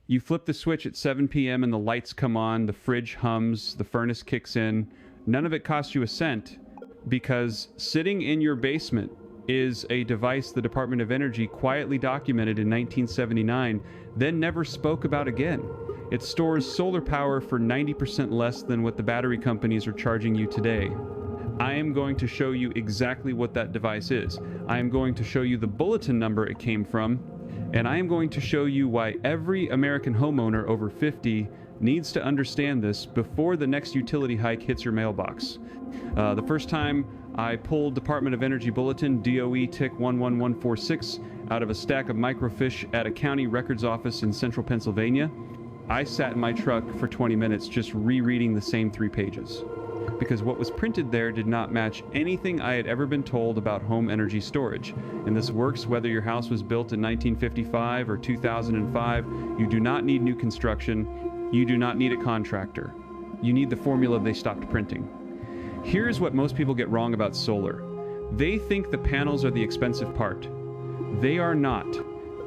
You flip the switch at 7 p.m. and the lights come on, the fridge hums, the furnace kicks in. None of it costs you a cent because sitting in your basement is a device the Department of Energy quietly documented in 1979, then never spoke about again. It stores solar power for 90% less than what the battery companies are charging you today. I am going to show you exactly what that device is. I am going to show you the bulletin number it came from, and I am going to show you why every American homeowner over 50 needs to understand this before the next utility hike hits your mailbox. The first time I pulled Department of Energy Bulletin DOE TIC 11146 out of a stack of microfiche at a county records office in central Pennsylvania, I sat in my truck for 20 minutes just rereading the same 3 pages. Because what was printed there did not match anything I had ever been told about home energy storage. And this works whether your house was built in 1955 or 2005. You do not need new construction. You do not need a contractor. You need the formula they stopped printing. Here's what most people get wrong about solar. They think the panels are the expensive part. They are not.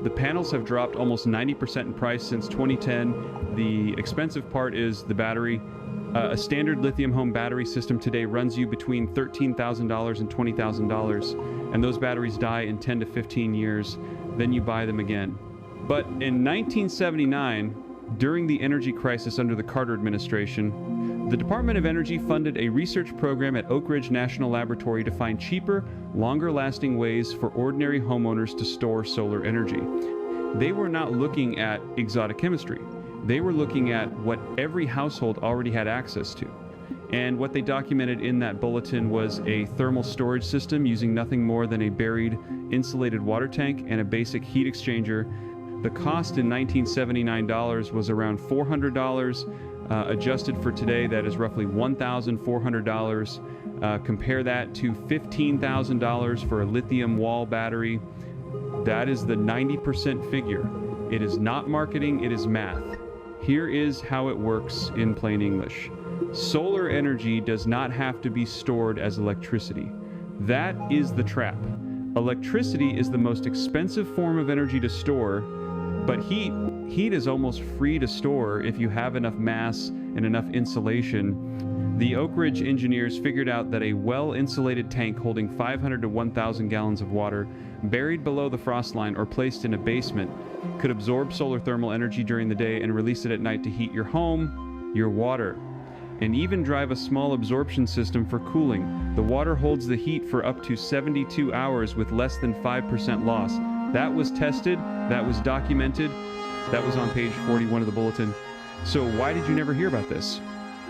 The panels have dropped almost 90% in price since 2010. The expensive part is the battery. A standard lithium home battery system today runs you between $13,000 and $20,000, and those batteries die in 10 to 15 years. Then you buy them again. But in 1979, during the energy crisis under the Carter administration, the Department of Energy funded a research program at Oak Ridge National Laboratory to find cheaper, longer-lasting ways for ordinary homeowners to store solar energy. They were not looking at exotic chemistry. They were looking at what every household already had access to. And what they documented in that bulletin was a thermal storage system using nothing more than a buried insulated water tank and a basic heat exchanger. The cost in $1979 was around $400. Adjusted for today, that is roughly $1,400. Compare that to $15,000 for a lithium wall battery. That is the 90% figure. It is not marketing, it is math. Here is how it works in plain English. Solar energy does not have to be stored as electricity. That is the trap. Electricity is the most expensive form of energy to store, but heat is almost free to store if you have enough mass and enough insulation. The Oak Ridge engineers figured out that a well-insulated tank holding 500 to 1,000 gallons of water, buried below the frost line or placed in a basement, could absorb solar thermal energy during the day and release it at night to heat your home, your water, and even drive a small absorption system for cooling. The water holds the heat for up to 72 hours with less than 5% loss. That was tested, that was documented, that was on page 41 of the bulletin. So why did you never hear about this?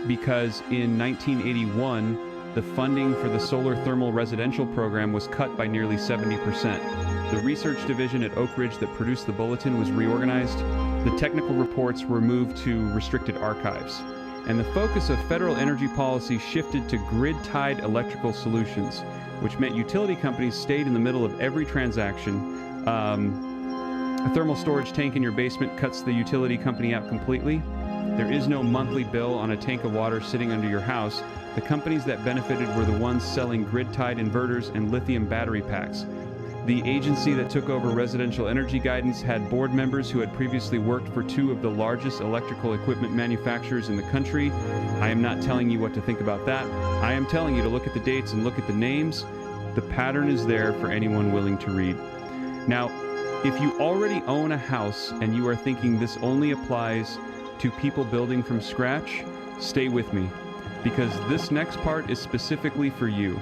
Because in 1981, the funding for the solar thermal residential program was cut by nearly 70%. The research division at Oak Ridge that produced the bulletin was reorganized. The technical reports were moved to restricted archives. And the focus of federal energy policy shifted to grid-tied electrical solutions, which meant utility companies stayed in the middle of every transaction. A thermal storage tank in your basement cuts the utility company out completely. There is no monthly bill on a tank of water sitting under your house. The companies that benefited were the ones selling grid-tied inverters and lithium battery packs. The agency that took over residential energy guidance had board members who had previously worked for 2 of the largest electrical equipment manufacturers in the country. I am not telling you what to think about that. I am telling you to look at the dates and look at the names. The pattern is there for anyone willing to read. Now, if you already own a house and you are thinking this only applies to people building from scratch, stay with me, because this next part is specifically for you.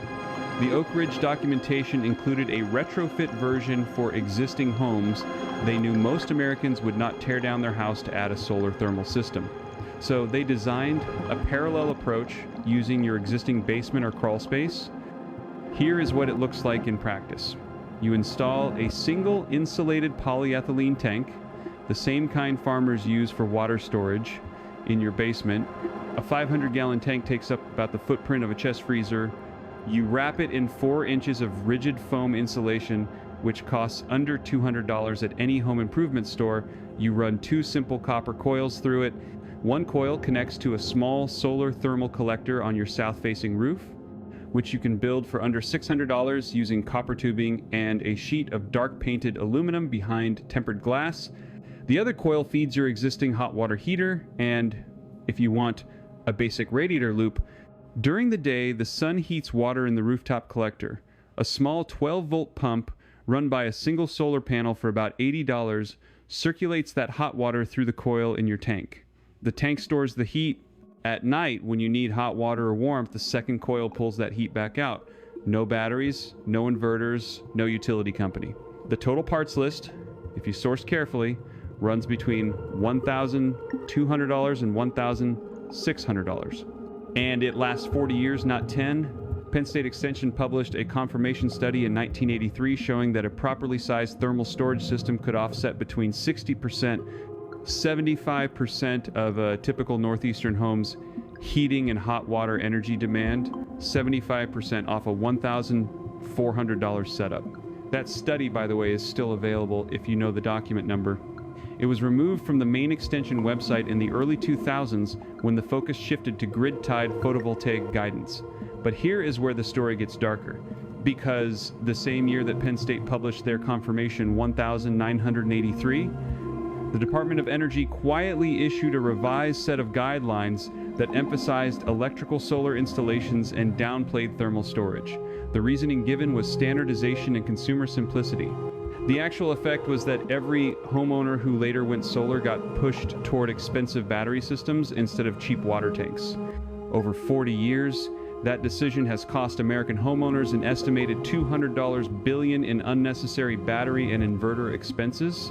The Oak Ridge documentation included a retrofit version for existing homes. They knew most Americans would not tear down their house to add a solar thermal system. So they designed a parallel approach using your existing basement or crawl space. Here is what it looks like in practice. You install a single insulated polyethylene tank, the same kind farmers use for water storage, in your basement. A 500-gallon tank takes up about the footprint of a chest freezer. You wrap it in 4 inches of rigid foam insulation, which costs under $200 at any home improvement store. You run 2 simple copper coils through it. One coil connects to a small solar thermal collector on your south-facing roof, which you can build for under $600 using copper tubing and a sheet of dark painted aluminum behind tempered glass. The other coil feeds your existing hot water heater, and if you want a basic radiator loop, during the day the sun heats water in the rooftop collector. A small 12-volt pump run by a single solar panel for about $80 circulates that hot water through the coil in your tank. The tank stores the heat. At night, when you need hot water or warmth, the second coil pulls that heat back out. No batteries, no inverters, no utility company. The total parts list, if you source carefully, runs between $1,200 and $1,600. And it lasts 40 years, not 10. Penn State Extension published a confirmation study in 1983 showing that a properly sized thermal storage system could offset between 60%, 75% of a typical northeastern home's heating and hot water energy demand, 75% off a $1,400 setup. That study, by the way, is still available if you know the document number. It was removed from the main extension website in the early 2000s when the focus shifted to grid-tied photovoltaic guidance. But here is where the story gets darker, because the same year that Penn State published their confirmation 1983, the Department of Energy quietly issued a revised set of guidelines that emphasized electrical solar installations and downplayed thermal storage. The reasoning given was standardization and consumer simplicity. The actual effect was that every homeowner who later went solar got pushed toward expensive battery systems instead of cheap water tanks. Over 40 years, that decision has cost American homeowners an estimated $200 billion in unnecessary battery and inverter expenses.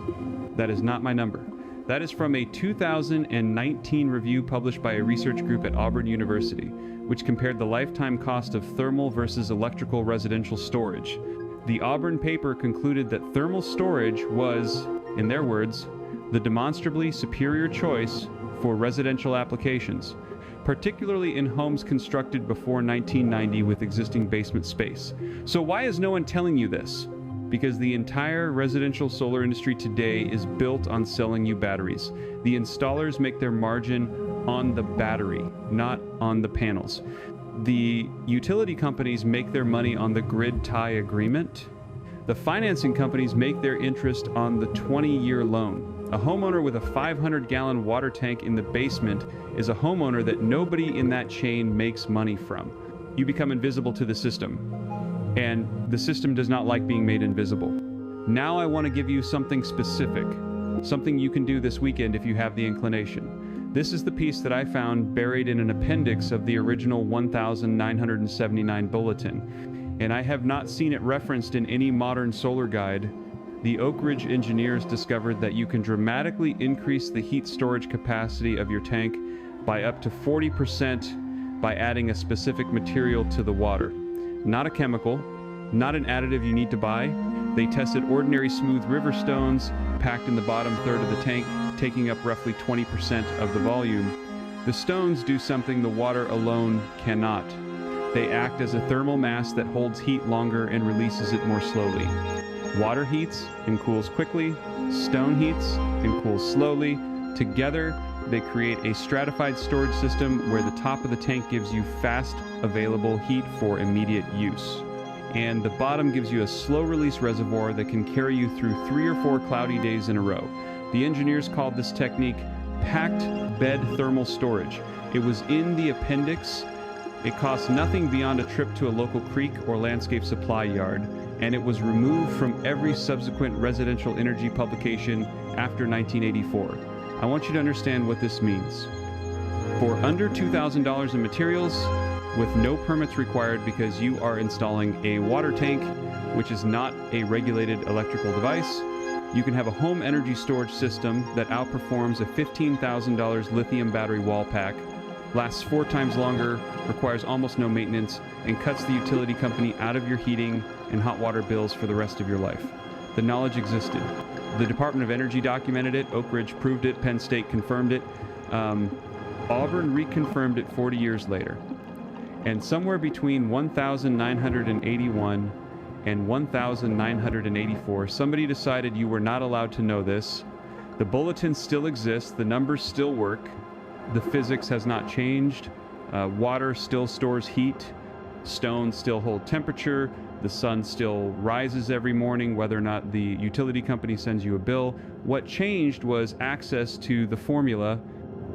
That is not my number. That is from a 2019 review published by a research group at Auburn University, which compared the lifetime cost of thermal versus electrical residential storage. The Auburn paper concluded that thermal storage was, in their words, the demonstrably superior choice for residential applications, particularly in homes constructed before 1990 with existing basement space. So why is no one telling you this? Because the entire residential solar industry today is built on selling you batteries. The installers make their margin on the battery, not on the panels. The utility companies make their money on the grid tie agreement. The financing companies make their interest on the 20-year loan. A homeowner with a 500-gallon water tank in the basement is a homeowner that nobody in that chain makes money from. You become invisible to the system, and the system does not like being made invisible. Now I want to give you something specific, something you can do this weekend if you have the inclination. This is the piece that I found buried in an appendix of the original 1979 bulletin, and I have not seen it referenced in any modern solar guide. The Oak Ridge engineers discovered that you can dramatically increase the heat storage capacity of your tank by up to 40% by adding a specific material to the water. Not a chemical, not an additive you need to buy. They tested ordinary smooth river stones packed in the bottom third of the tank, taking up roughly 20% of the volume. The stones do something the water alone cannot. They act as a thermal mass that holds heat longer and releases it more slowly. Water heats and cools quickly, stone heats and cools slowly. Together, they create a stratified storage system where the top of the tank gives you fast available heat for immediate use, and the bottom gives you a slow-release reservoir that can carry you through 3 or 4 cloudy days in a row. The engineers called this technique packed bed thermal storage. It was in the appendix. It cost nothing beyond a trip to a local creek or landscape supply yard, and it was removed from every subsequent residential energy publication after 1984. I want you to understand what this means. For under $2,000 in materials, with no permits required because you are installing a water tank, which is not a regulated electrical device, you can have a home energy storage system that outperforms a $15,000 lithium battery wall pack, lasts 4 times longer, requires almost no maintenance, and cuts the utility company out of your heating and hot water bills for the rest of your life. The knowledge existed. The Department of Energy documented it, Oak Ridge proved it, Penn State confirmed it, Auburn reconfirmed it 40 years later. And somewhere between 1981 and 1984, somebody decided you were not allowed to know this. The bulletin still exists, the numbers still work, the physics has not changed, water still stores heat. stones still hold temperature, the sun still rises every morning, whether or not the utility company sends you a bill. What changed was access to the formula.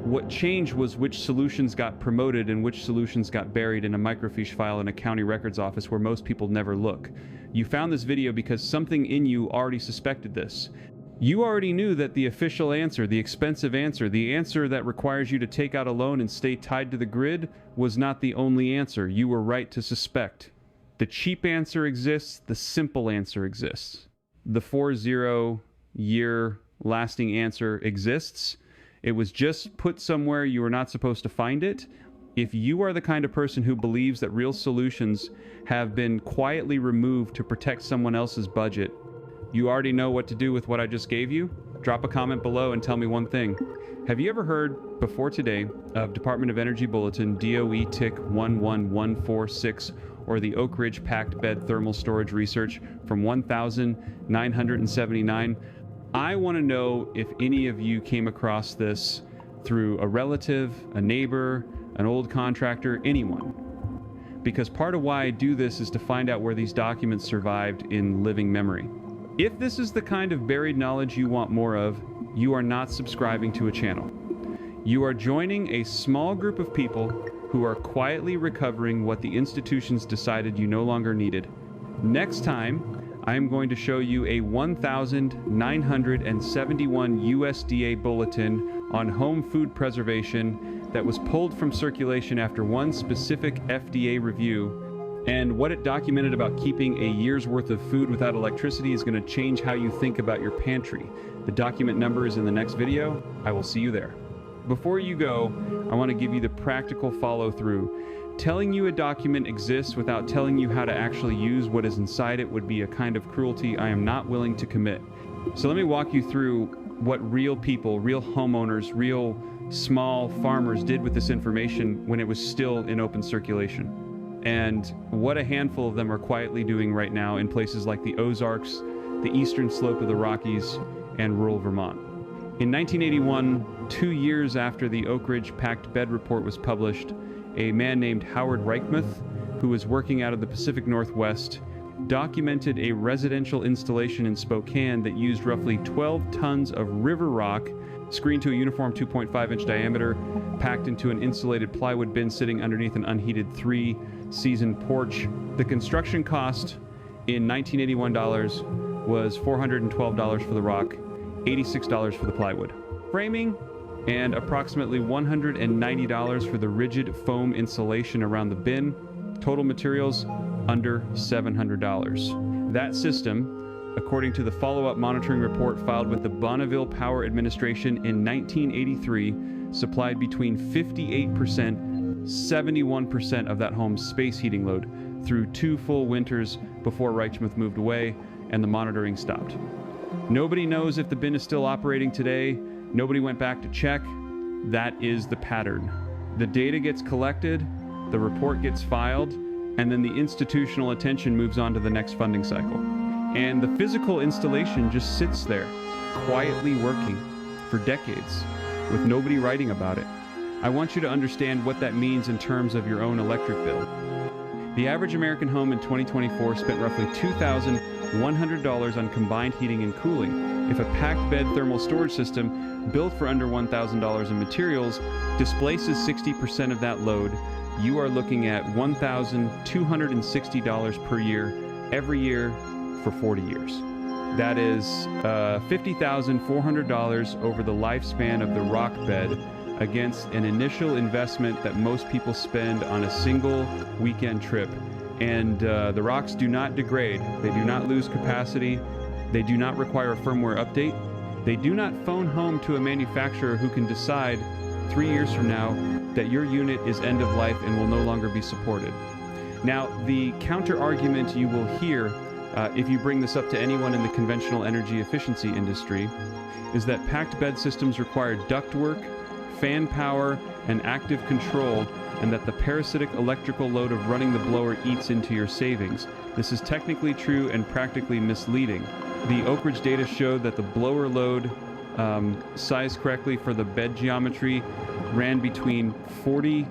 What changed was which solutions got promoted and which solutions got buried in a microfiche file in a county records office where most people never look. You found this video because something in you already suspected this. You already knew that the official answer, the expensive answer, the answer that requires you to take out a loan and stay tied to the grid was not the only answer. You were right to suspect. The cheap answer exists, the simple answer exists. The 40-year lasting answer exists. It was just put somewhere you were not supposed to find it. If you are the kind of person who believes that real solutions have been quietly removed to protect someone else's budget, you already know what to do with what I just gave you. Drop a comment below and tell me one thing. Have you ever heard before today of Department of Energy Bulletin DOE TIC 11146 or the Oak Ridge Packed Bed Thermal Storage Research from 1979? I want to know if any of you came across this through a relative, a neighbor, an old contractor, anyone. Because part of why I do this is to find out where these documents survived in living memory. If this is the kind of buried knowledge you want more of, you are not subscribing to a channel. You are joining a small group of people who are quietly recovering what the institutions decided you no longer needed. Next time, I am going to show you a 1,971 USDA bulletin on home food preservation that was pulled from circulation after one specific FDA review, and what it documented about keeping a year's worth of food without electricity is going to change how you think about your pantry. The document number is in the next video. I will see you there. Before you go, I want to give you the practical follow-through. Telling you a document exists without telling you how to actually use what is inside it would be a kind of cruelty I am not willing to commit. So let me walk you through what real people, real homeowners, real small farmers did with this information when it was still in open circulation. And what a handful of them are quietly doing right now in places like the Ozarks, the eastern slope of the Rockies, and rural Vermont. In 1981, 2 years after the Oak Ridge Packed Bed Report was published, a man named Howard Reichmuth, who was working out of the Pacific Northwest, documented a residential installation in Spokane that used roughly 12 tons of river rock screened to a uniform 2.5-inch diameter, packed into an insulated plywood bin sitting underneath an unheated 3-season porch. The construction cost in 1981 dollars was $412 for the rock, $86 for the plywood. Framing, and approximately $190 for the rigid foam insulation around the bin. Total materials, under $700. That system, according to the follow-up monitoring report filed with the Bonneville Power Administration in 1983, supplied between 58% 71% of that home's space heating load through 2 full winters before Reichmuth moved away and the monitoring stopped. Nobody knows if the bin is still operating today. Nobody went back to check. That is the pattern. The data gets collected, the report gets filed, and then the institutional attention moves on to the next funding cycle. And the physical installation just sits there, quietly working for decades, with nobody writing about it. I want you to understand what that means in terms of your own electric bill. The average American home in 2024 spent roughly $2,100 on combined heating and cooling. If a packed bed thermal storage system built for under $1,000 in materials displaces 60% of that load, you are looking at $1,260 per year, every year for 40 years. That is $50,400 over the lifespan of the rock bed, against an initial investment that most people spend on a single weekend trip. And the rocks do not degrade. They do not lose capacity. They do not require a firmware update. They do not phone home to a manufacturer who can decide 3 years from now that your unit is end of life and will no longer be supported. Now, the counter argument you will hear if you bring this up to anyone in the conventional energy efficiency industry is that packed bed systems require ductwork, fan power, and active control, and that the parasitic electrical load of running the blower eats into your savings. This is technically true and practically misleading. The Oak Ridge data showed that the blower load, sized correctly for the bed geometry, ran between 40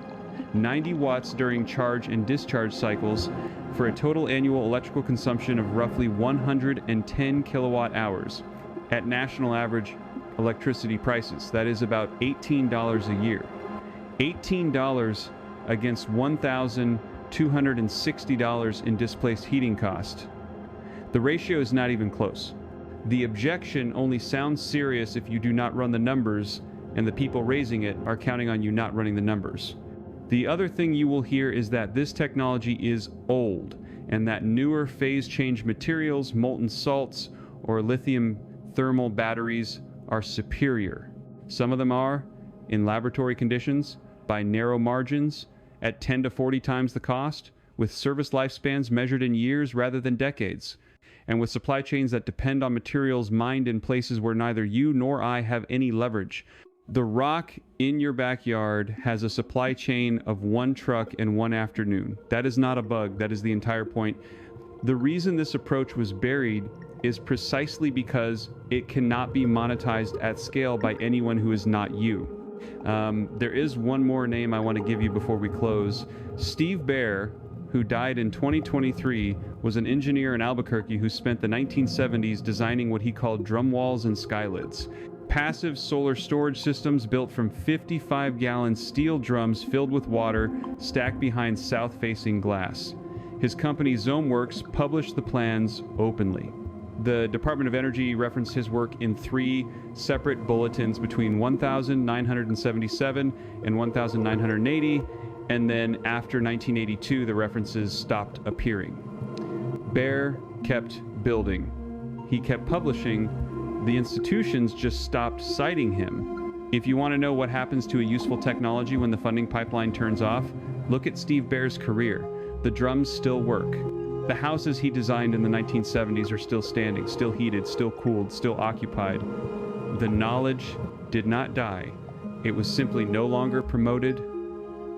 90 watts during charge and discharge cycles, for a total annual electrical consumption of roughly 110 kilowatt hours at national average electricity prices. That is about $18 a year. $18 against $1,260 in displaced heating cost. The ratio is not even close. The objection only sounds serious if you do not run the numbers, and the people raising it are counting on you not running the numbers. The other thing you will hear is that this technology is old, and that newer phase change materials, molten salts, or lithium thermal batteries are superior. Some of them are, in laboratory conditions, by narrow margins, at 10 to 40 times the cost, with service lifespans measured in years rather than decades, and with supply chains that depend on materials mined in places where neither you nor I have any leverage. The rock in your backyard has a supply chain of one truck and one afternoon. That is not a bug, that is the entire point. The reason this approach was buried is precisely because it cannot be monetized at scale by anyone who is not you. There is one more name I want to give you before we close. Steve Baer, who died in 2023, was an engineer in Albuquerque who spent the 1970s designing what he called drum walls and skylids. Passive solar storage systems built from 55-gallon steel drums filled with water stacked behind south-facing glass. His company Zomeworks published the plans openly. The Department of Energy referenced his work in 3 separate bulletins between 1977 and 1980, and then after 1982 the references stopped appearing. Baer kept building. He kept publishing. The institutions just stopped citing him. If you want to know what happens to a useful technology when the funding pipeline turns off, look at Steve Baer's career. The drums still work. The houses he designed in the 1970s are still standing, still heated, still cooled, still occupied. The knowledge did not die. It was simply no longer promoted,